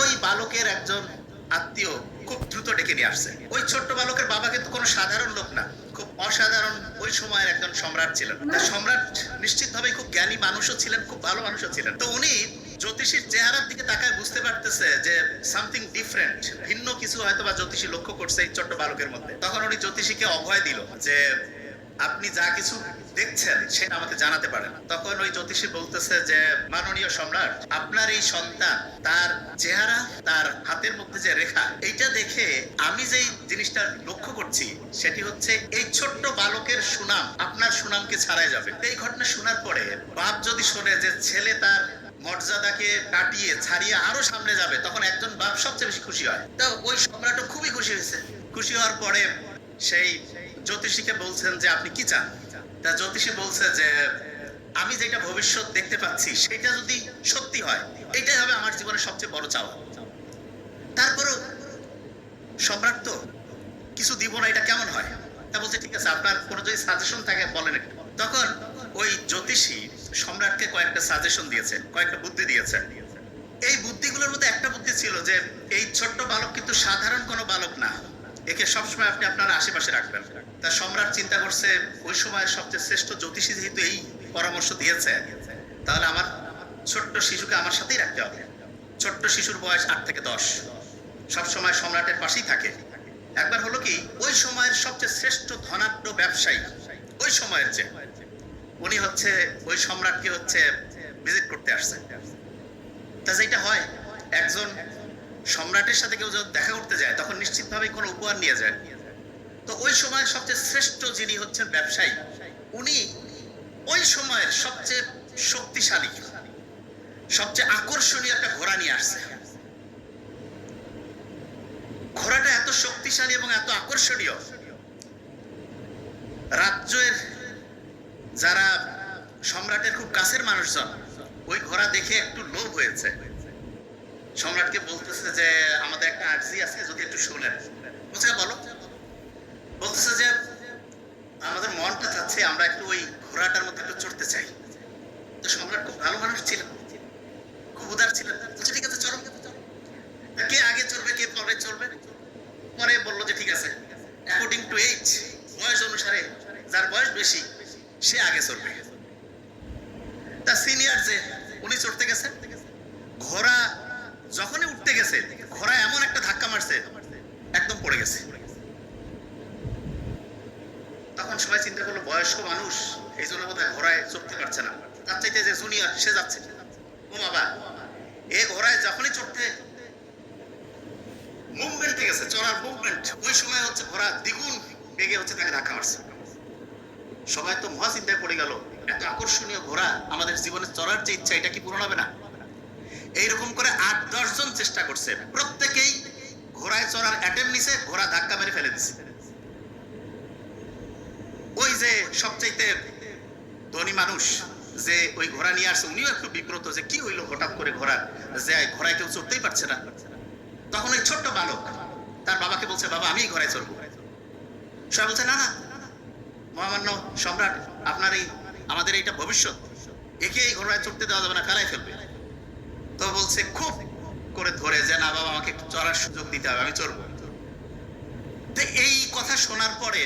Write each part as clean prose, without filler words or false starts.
ওই বালকের একজন আত্মীয় খুব দ্রুত ডেকে নিয়ে আসছে। ওই ছোট্ট বালকের বাবা কিন্তু কোনো সাধারণ লোক না, খুব অসাধারণ ওই সময়ের একজন সম্রাট ছিলেন। তা সম্রাট নিশ্চিতভাবেই খুব জ্ঞানী মানুষও ছিলেন, খুব ভালো মানুষও ছিলেন। তো উনি জ্যোতিষীর চেহারার দিকে তাকায় বুঝতে পারতেছে যে সামথিং ডিফারেন্ট, ভিন্ন কিছু হয়তো বা জ্যোতিষী লক্ষ্য করছে এই ছোট্ট বালকের মধ্যে। তখন উনি জ্যোতিষীকে অভয় দিল যে আপনি যা কিছু দেখছেন সেটা আমাকে জানাতে পারেন। তখন ওই জ্যোতিষী বলতেছে যে মাননীয় সম্রাট, আপনার এই সন্তান, তার চেহারা, তার হাতের মধ্যে যে রেখা, এইটা দেখে আমি যেই জিনিসটা লক্ষ্য করছি সেটি হচ্ছে এই ছোট্ট বালকের সুনাম আপনার সুনামকে ছাড়াই যাবে। এই ঘটনা শোনার পরে বাপ যদি শোনে যে ছেলে তার মর্যাদাকে কাটিয়ে ছাড়িয়ে আরো সামনে যাবে, তখন একজন বাপ সবচেয়ে বেশি খুশি হয়। তো ওই সম্রাটও খুবই খুশি হয়েছে। খুশি হওয়ার পরে সেই জ্যোতিষীকে বলছেন যে আপনি কি চান। তা জ্যোতিষী বলছে যে আমি যেটা ভবিষ্যৎ দেখতে পাচ্ছি সেটা যদি সত্যি হয়, এটাই হবে আমার জীবনের সবচেয়ে বড় চাওয়া। তারপরেও সম্রাট তো কিছু দিব না, এটা কেমন হয়। তা বলছে ঠিক আছে, আপনার কোনো যদি সাজেশন থাকে বলেন একটু। তখন ওই জ্যোতিষী সম্রাটকে কয়েকটা সাজেশন দিয়েছে, কয়েকটা বুদ্ধি দিয়েছে। এই বুদ্ধিগুলোর মধ্যে একটা বুদ্ধি ছিল যে এই ছোট্ট বালক কিন্তু সাধারণ কোনো বালক না, একে সবসময় আপনি আপনার আশেপাশে রাখবেন। তা সম্রাট চিন্তা করছে ওই সময়ের সবচেয়ে শ্রেষ্ঠ জ্যোতিষী যেহেতু এই পরামর্শ দিয়েছে, তাহলে আমার ছোট্ট শিশুকে আমার সাথেই রাখতে হবে। ছোট্ট শিশুর বয়স 8 থেকে 10, সবসময় সম্রাটের পাশেই থাকে। একবার হলো কি, ওই সময়ের সবচেয়ে শ্রেষ্ঠ ধনাঢ্য ব্যবসায়ী ওই সময়ের যে, উনি হচ্ছে ওই সম্রাটকে হচ্ছে ভিজিট করতে আসছে। তা যেটা হয়, একজন সম্রাটের সাথে কেউ যখন দেখা করতে যায় তখন নিশ্চিতভাবে কোনো উপহার নিয়ে যায়। তো ওই সময়ের সবচেয়ে শ্রেষ্ঠ যিনি হচ্ছেন ব্যবসায়ী, উনি ওই সময়ের সবচেয়ে শক্তিশালী, সবচেয়ে আকর্ষণীয় একটা ঘোড়া নিয়ে আসছে। ঘোড়াটা এত শক্তিশালী এবং এত আকর্ষণীয়, রাজ্যের যারা সম্রাটের খুব কাছের মানুষজন ওই ঘোড়া দেখে একটু লোভ হয়েছে। সম্রাটকে বলতেছে যে আমাদের একটা আর্জি আছে, যদি একটু শুনেন। বলছে বলো। বলতেছে যে আমাদের মনটা চাচ্ছে আমরা একটু ওই ঘোড়াটার মধ্যে একটু চড়তে চাই। তো সম্রাট খুব ভালো মানুষ ছিলেন, খুব উদার ছিলেন। বলছে ঠিক আছে চলো। কে আগে চড়বে কে পরে চড়বে, পরে বললো যে ঠিক আছে, অ্যাকর্ডিং টু এজ, বয়স অনুসারে যার বয়স বেশি সে আগে চড়বে। তা সিনিয়র যে, উনি চড়তে গেছে। ঘোড়া যখনই উঠতে গেছে, ঘোড়া এমন একটা ধাক্কা মারছে একদম পড়ে গেছে। তখন সবাই চিন্তা করলো বয়স্ক মানুষ, এই জন্য বোধহয় ঘোড়ায় চড়তে পারছে না, তার চাইতে যে জুনিয়র সে যাচ্ছে। ও বাবা, এ ঘোড়ায় যখনই চড়তে মুভমেন্টে গেছে, চড়ার মুভমেন্ট, ওই সময় হচ্ছে ঘোড়া দ্বিগুণ বেগে হচ্ছে তাকে ধাক্কা মারছে। সবাই তো মহা চিন্তায় পড়ে গেল, এত আকর্ষণীয় ঘোড়া, আমাদের জীবনে চড়ার যে ইচ্ছা এটা কি পূরণ হবে না। এইরকম করে 8-10 জন চেষ্টা করছে, প্রত্যেকেই ঘোড়ায় চড়ার অ্যাটেম্প নিছে, ঘোড়া ধাক্কা মেরে ফেলে দিছে। ওই যে সবচাইতে ধনী মানুষ যে ওই ঘোড়া নিয়ে আসছে, উনিও একটু বিব্রত যে কি হইলো হঠাৎ করে ঘোড়া, যে ঘোড়ায় কেউ চড়তেই পারছে না। তখন ওই ছোট্ট বালক তার বাবাকে বলছে বাবা আমি ঘোড়ায় চড়বো। সবাই বলছে না না, মহামান্য সম্রাট, আপনার এই আমাদের এইটা ভবিষ্যৎ, একে এই ঘোড়ায় চড়তে দেওয়া যাবে না, ফেলাই ফেলবে। তো বলছে খুব করে ধরে যে না বাবা আমাকে একটু চড়ার সুযোগ দিতে হবে, আমি চড়বো। তো এই কথা শোনার পরে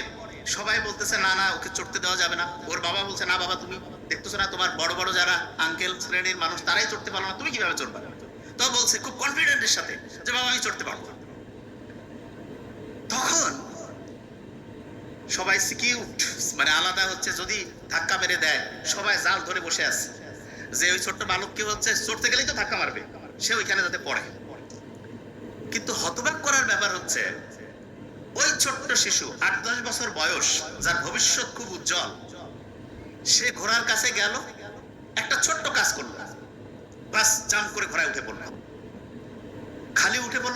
সবাই বলতেছে না না, ওকে চড়তে দেওয়া যাবে না। ওর বাবা বলছে না বাবা, তুমি দেখতেছো না তোমার বড় বড় যারা আঙ্কেল শ্রেণীর মানুষ তারাই চড়তে পারলো না, তুমি কিভাবে চড়বা। তো বলছে খুব কনফিডেন্টের সাথে যে বাবা আমি চড়তে পারবো। তখন সবাই সিকিউট, মানে আলাদা হচ্ছে, যদি ধাক্কা মেরে দেয় সবাই জাল ধরে বসে আছে যে ওই ছোট্ট বালককে হচ্ছে চড়তে গেলেই তো ধাক্কা মারবে, সে ওইখানে যাতে পড়ে। কিন্তু হতবাক করার ব্যাপার হচ্ছে ওই ছোট্ট শিশু 8-10 বছর বয়স, যার ভবিষ্যৎ খুব উজ্জ্বল, সে ঘোড়ার কাছে গেল, একটা ছোট্ট কাজ করলো, বাস জাম্প করে ঘোড়ায় উঠে পড়লো। খালি উঠে পড়লো